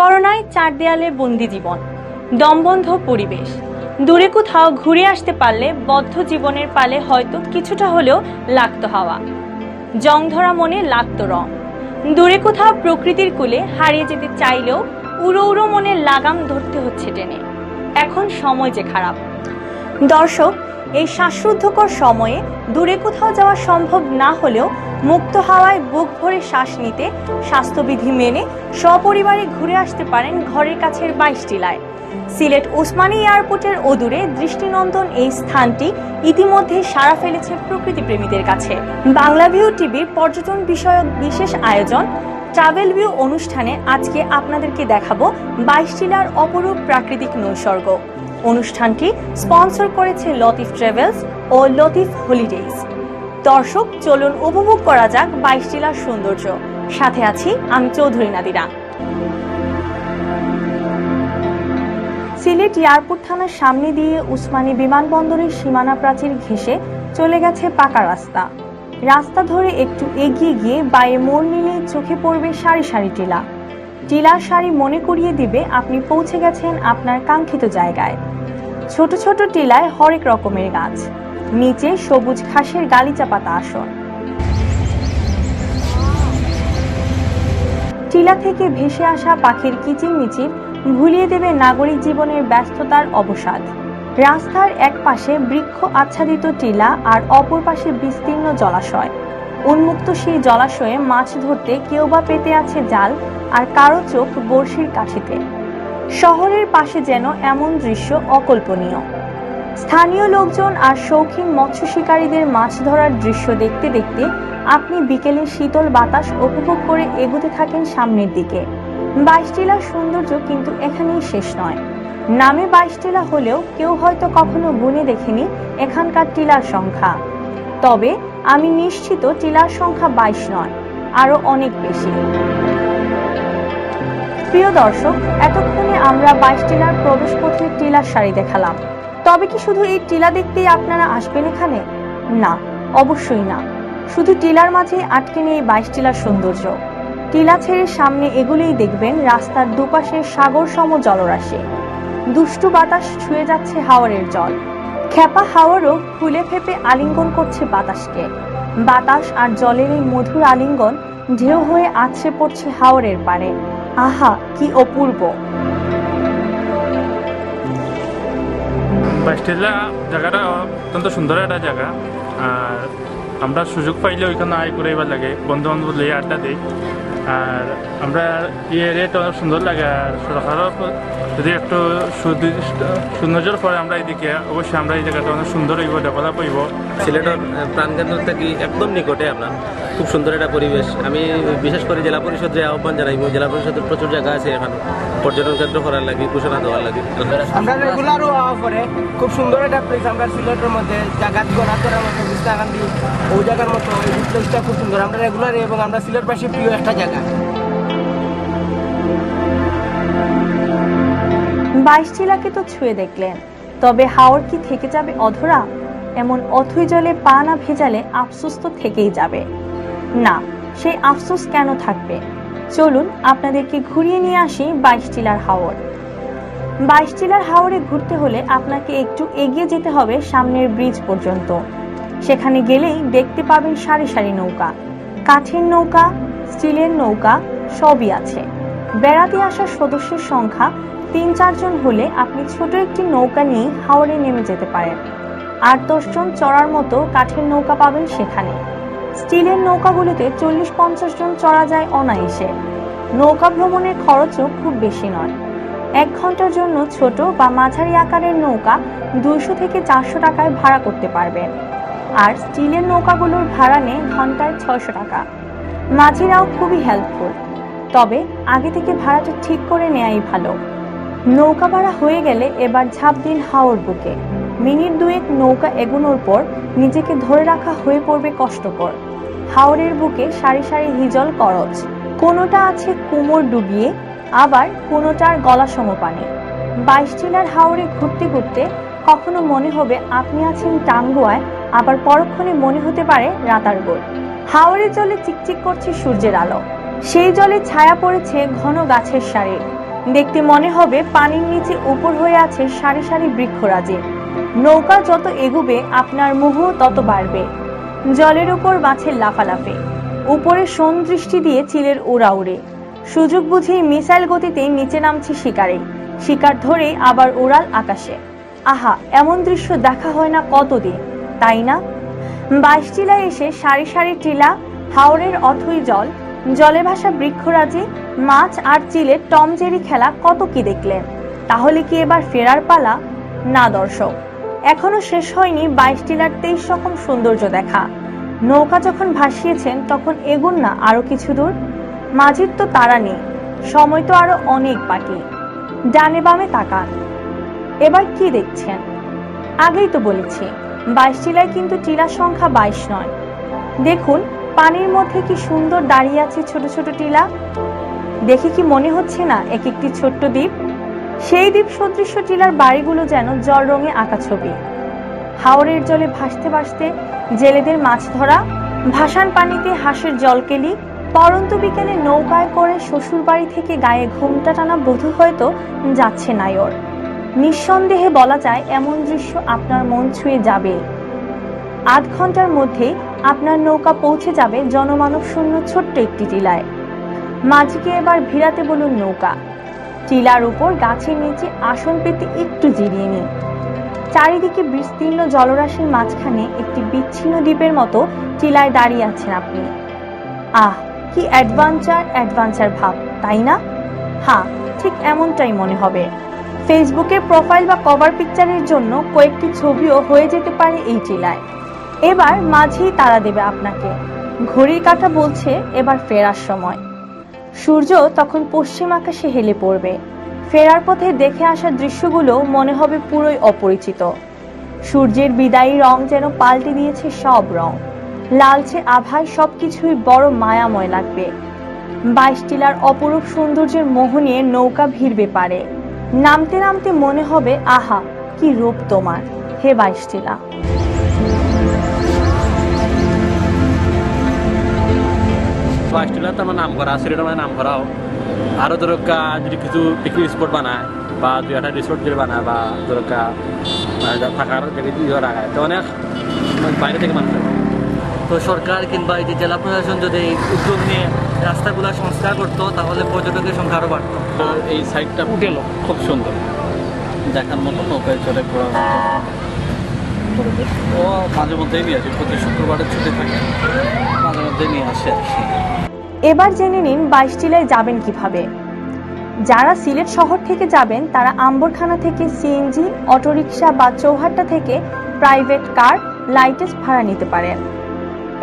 করোনায় চার দেয়ালে বন্দি জীবন, দমবন্ধ পরিবেশ। দূরে কোথাও ঘুরে আসতে পারলে বদ্ধ জীবনের পালে হয়তো কিছুটা হলেও লাগতো হাওয়া, জং ধরা মনে লাগতো রং। দূরে কোথাও প্রকৃতির কোলে হারিয়ে যেতে চাইলেও উড়ো উড়ো মনে লাগাম ধরতে হচ্ছে টেনে। এখন সময় যে খারাপ। দর্শক, এই শ্বাসরুদ্ধকর সময়ে দূরে কোথাও যাওয়া সম্ভব না হলেও মুক্ত হাওয়ায় বুক ভরে শ্বাস নিতে স্বাস্থ্যবিধি মেনে সপরিবারে ঘুরে আসতে পারেন ঘরের কাছের 22 টিলায়। সিলেট ওসমানী এয়ারপোর্টের অদূরে দৃষ্টিনন্দন এই স্থানটি ইতিমধ্যে সাড়া ফেলেছে প্রকৃতি প্রেমীদের কাছে। বাংলা ভিউ টিভির পর্যটন বিষয়ক বিশেষ আয়োজন ট্রাভেল ভিউ অনুষ্ঠানে আজকে আপনাদেরকে দেখাবো 22 টিলার অপরূপ প্রাকৃতিক নৈসর্গ। অনুষ্ঠানটি স্পন্সর করেছে লতিফ ট্রাভেলস ও লতিফ হলিডেজ। দর্শক, চলুন উপভোগ করা যাক 22 টিলার সৌন্দর্য। সাথে আছি আমি চৌধুরী নাদিরা। সিলেট এয়ারপোর্ট থানার সামনে দিয়ে উসমানী বিমানবন্দরের সীমানা প্রাচীর ঘেঁষে চলে গেছে পাকা রাস্তা। রাস্তা ধরে একটু এগিয়ে গিয়ে বায়ে মোড় নিলে চোখে পড়বে সারি সারি টিলা। টিলার সারি মনে করিয়ে দিবে আপনি পৌঁছে গেছেন আপনার কাঙ্ক্ষিত জায়গায়। ছোট ছোট টিলায় হরেক রকমের গাছ, নিচে সবুজ ঘাসের গালিচা পাতা আসন। টিলা থেকে ভেসে আসা পাখির কিচিরমিচির ভুলিয়ে দেবে নাগরিক জীবনের ব্যস্ততার অবসাদ। রাস্তার এক পাশে বৃক্ষ আচ্ছাদিত টিলা আর অপর পাশে বিস্তীর্ণ জলাশয়। উন্মুক্ত সেই জলাশয়ে মাছ ধরতে কেউ বা পেতে আছে জাল, আর কারো চোখ বড়শির কাঠিতে। শহরের পাশে যেন এমন দৃশ্য অকল্পনীয়। স্থানীয় লোকজন আর শৌখিন মৎস্য শিকারীদের মাছ ধরার দৃশ্য দেখতে দেখতে আপনি বিকেলে শীতল বাতাস উপভোগ করে এগোতে থাকেন সামনের দিকে। 22 টিলার সৌন্দর্য কিন্তু এখানেই শেষ নয়। নামে 22 টিলা হলেও কেউ হয়তো কখনো গুনে দেখেনি এখানকার টিলার সংখ্যা। তবে আমি নিশ্চিত টিলার সংখ্যা 22 নয়, আরো অনেক বেশি। প্রিয় দর্শক, এতক্ষণে আমরা 22 টিলার প্রবেশ পথের টিলার সারি দেখালাম। তবে কি শুধু এই টিলা দেখতেই আপনারা আসবেন এখানে? না, অবশ্যই না। শুধু টিলার মাঝে আটকে নেই 22 টিলার সৌন্দর্য। টিলা ছেড়ে সামনে এগুলেই দেখবেন রাস্তার দুপাশে সাগর সম জলরাশি। দুষ্টু বাতাস ছুঁয়ে যাচ্ছে হাওরের জল। খেপা হাওরও ফুলে ফেপে আলিঙ্গন করছে বাতাসকে। বাতাস আর জলের এই মধুর আলিঙ্গন ঢেউ হয়ে আছড়ে পড়ছে হাওরের পাড়ে। আহা, কি অপূর্ব! 22 টিলা জায়গাটা অত্যন্ত সুন্দর একটা জায়গা। আর আমরা সুযোগ পাইলে ওইখানে আয় করে এবার লাগে, বন্ধু বান্ধব লিয়ে আড্ডা দিই। আর আমরা এই এরিয়াটা অনেক সুন্দর লাগে। আর সরকারও যদি একটু সুনজর করে আমরা এদিকে, অবশ্যই আমরা এই জায়গাটা অনেক সুন্দর হইব, ডেভেলপ হইব। সিলেটের প্রাণকেন্দ্র থেকে একদম নিকটে আপনার খুব সুন্দর একটা পরিবেশ। আমি বিশেষ করে জেলা পরিষদের আহ্বান জানাইব। জেলা পরিষদের প্রচুর জায়গা আছে এখন পর্যটন কেন্দ্র করার লাগে, ঘোষণা দেওয়ার লাগে। আমরা রেগুলারও করে খুব সুন্দর একটা প্লেস। আমরা সিলেটের মধ্যে জায়গা করার মতো বিস্তাগান্ধী ওই জায়গার মতো এই প্লেসটা খুব সুন্দর। আমরা রেগুলারই এবং আমরা সিলেটবাসী প্রিয় একটা জায়গা। 22 টিলাকে তো ছুঁয়ে দেখলেন, তবে হাওর কি থেকে যাবে অধরা? এমন অথই জলে পা না ভেজালে আফসোস তো থেকেই যাবে। না, সেই আফসোস কেন থাকবে? চলুন আপনাদেরকে ঘুরিয়ে নিয়ে আসি 22 টিলার হাওর। 22 টিলার হাওরে ঘুরতে হলে আপনাকে একটু এগিয়ে যেতে হবে সামনের ব্রিজ পর্যন্ত। সেখানে গেলেই দেখতে পাবেন সারি সারি নৌকা, কাঠের নৌকা, স্টিলের নৌকা, সবই আছে। বেড়াতে আসা সদস্যের সংখ্যা 3-4 জন হলে আপনি ছোট একটি নৌকা নিয়ে হাওরে নেমে যেতে পারেন। 8-10 জন চড়ার মতো কাঠের নৌকা পাবেন সেখানে। স্টিলের নৌকাগুলিতে 40-50 জন চড়া যায় অনায়াসে। নৌকা ভ্রমণের খরচও খুব বেশি নয়। 1 ঘন্টার জন্য ছোট বা মাঝারি আকারের নৌকা 200 থেকে 400 টাকায় ভাড়া করতে পারবেন। আর স্টিলের নৌকাগুলোর ভাড়া নেয় ঘন্টায় 600 টাকা। মাঝিরাও খুবই হেল্পফুল, তবে আগে থেকে ভাড়াটা ঠিক করে নেয়াই ভালো। নৌকা ভাড়া হয়ে গেলে এবার ঝাঁপ দিন হাওর বুকে। মিনিট 2 নৌকা এগোনোর পর নিজেকে ধরে রাখা হয়ে পড়বে কষ্টকর। হাওরের বুকে সারি সারি হিজল করচ, কোনোটা আছে কোমর ডুবিয়ে, আবার কোনোটার গলা সমপানে। 22 টিলার হাওরে ঘুরতে ঘুরতে কখনো মনে হবে আপনি আছেন টাঙ্গুয়ায়, আবার পরক্ষণে মনে হতে পারে রাতারগুল। হাওরের জলে চিকচিক করছে সূর্যের আলো। সেই জলে ছায়া পড়েছে ঘন গাছের সারি। দেখতে মনে হবে পানির নিচে উপর হয়ে আছে সারি সারি বৃক্ষরাজি। নৌকা যত এগুবে আপনার মোহ তত বাড়বে। জলের উপর মাছের লাফালাফি, উপরে দৃষ্টি দিয়ে চিলের উড়াউড়ে, সুযোগ বুঝেই মিসাইল গতিতে নিচে নামছে শিকারে, শিকার ধরে আবার উড়াল আকাশে। আহা, এমন দৃশ্য দেখা হয় না কতদিন, তাই না? 22 টিলায় এসে সারি সারি টিলা, হাওরের অথই জল, জলে ভাসা বৃক্ষরাজি, মাছ আর চিলের টম জেরি খেলা কত কি দেখলেন। তাহলে কি এবার ফেরার পালা? না দর্শক, এখনো শেষ হয়নি 22 টিলার 23 রকম সৌন্দর্য দেখা। নৌকা যখন ভাসিয়েছেন তখন এগুন না আরো কিছু দূর। মাঝির তো তাড়া নেই, সময় তো আরো অনেক বাকি। ডানে বামে তাকান, এবার কি দেখছেন? আগেই তো বলেছি 22 টিলায় কিন্তু টিলা সংখ্যা 22 নয়। দেখুন পানির মধ্যে কি সুন্দর দাঁড়িয়ে আছে ছোট ছোট টিলা। দেখে কি মনে হচ্ছে না এক একটি ছোট্ট দ্বীপ? সেই দ্বীপ সদৃশ্য টিলার বাড়িগুলো যেন জল রঙে আঁকা ছবি। হাওরের জলে ভাসতে ভাসতে জেলেদের মাছ ধরা, ভাসান পানিতে হাঁসের জলকেলি, পরন্ত বিকেলে নৌকায় করে শ্বশুর বাড়ি থেকে গায়ে ঘোমটা টানা বধূ হয়তো যাচ্ছে নায়র। নিঃসন্দেহে বলা যায় এমন দৃশ্য আপনার মন ছুঁয়ে যাবে। আধ ঘন্টার মধ্যে আপনার নৌকা পৌঁছে যাবে জনমানব শূন্য ছোট্ট একটি টিলায়। মাঝিকে এবার ভিড়াতে বলুন নৌকা। টিলার উপর গাছের নিচে আসন পেতে একটু জিরিয়ে নিন। চারিদিকে বিস্তীর্ণ জলরাশির মাঝখানে একটি বিচ্ছিন্ন দ্বীপের মতো টিলায় দাঁড়িয়ে আছেন আপনি। আহ, কি অ্যাডভেঞ্চার ভাব, তাই না? হ্যাঁ, ঠিক এমনটাই মনে হবে। ফেসবুকের প্রোফাইল বা কভার পিকচারের জন্য কয়েকটি ছবিও হয়ে যেতে পারে এই টিলায়। এবার মাঝেই তাড়া দেবে আপনাকে। ঘড়ির কাঁটা বলছে এবার ফেরার সময়। সূর্য তখন পশ্চিম আকাশে হেলে পড়বে। ফেরার পথে দেখে আসা দৃশ্যগুলো মনে হবে পুরোই অপরিচিত। সূর্যের বিদায়ী রং যেন পাল্টে দিয়েছে সব রং। লালচে আভায় সবকিছুই বড় মায়াময় লাগবে। 22 টিলার অপরূপ সৌন্দর্যের মোহ নিয়ে নৌকা ভিড়বে পারে। নামতে নামতে মনে হবে আহা, কি রূপ তোমার, হে 22 টিলা। টিলা তো আমার নাম করা, সিলেটের মানে নাম করাও। আরও দরকা যদি কিছু পিকনিক স্পট বানায় বা 2-1টা রিসোর্ট যদি বানায় বা দরকা থাকার জায়গায় রাখায় তো অনেক বাইরে থেকে মানুষ আসে। তো সরকার কিংবা এই যে জেলা প্রশাসন যদি এই উদ্যোগ নিয়ে রাস্তাগুলো সংস্কার করতো তাহলে পর্যটকের সংখ্যা আরও বাড়তো। এই সাইডটা খুব সুন্দর, দেখার মতো, নৌকায় চলে ঘোরার মতো পরিবেশ। ও মাঝে মধ্যেই নিয়ে আসে, প্রতি শুক্রবারের ছুটি থাকে, মাঝে মধ্যেই নিয়ে আসে। এবার জেনে নিন 22 টিলায় যাবেন কিভাবে। যারা সিলেট শহর থেকে যাবেন তারা আম্বরখানা থেকে সিএনজি, অটোরিকশা বা চৌহাট্টা থেকে প্রাইভেট কার, লাইটেজ ভাড়া নিতে পারেন।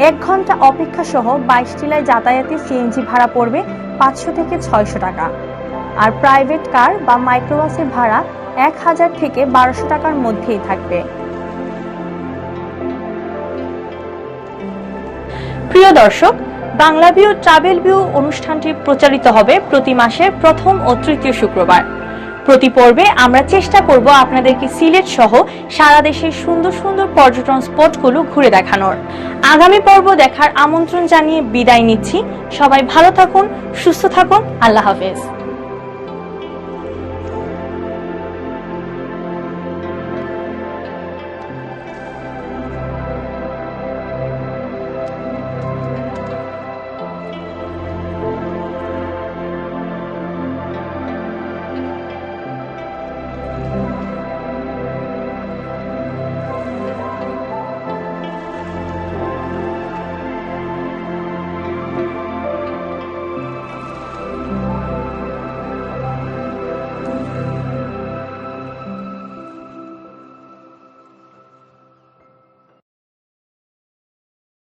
1 ঘন্টা অপেক্ষা সহ 22 টিলায় যাতায়াতে সিএনজি ভাড়া পড়বে 500 থেকে 600 টাকা, আর প্রাইভেট কার বা মাইক্রোবাসের ভাড়া 1000 থেকে 1200 টাকার মধ্যেই থাকবে। প্রিয় দর্শক, বাংলা ভিউ ট্রাভেল ভিউ অনুষ্ঠানটি প্রচারিত হবে প্রতি মাসের প্রথম ও তৃতীয় শুক্রবার। প্রতি পর্বে আমরা চেষ্টা করব আপনাদেরকে সিলেট সহ সারা দেশের সুন্দর সুন্দর পর্যটন স্পটগুলো ঘুরে দেখানোর। আগামী পর্ব দেখার আমন্ত্রণ জানিয়ে বিদায় নিচ্ছি। সবাই ভালো থাকুন, সুস্থ থাকুন। আল্লাহ হাফেজ।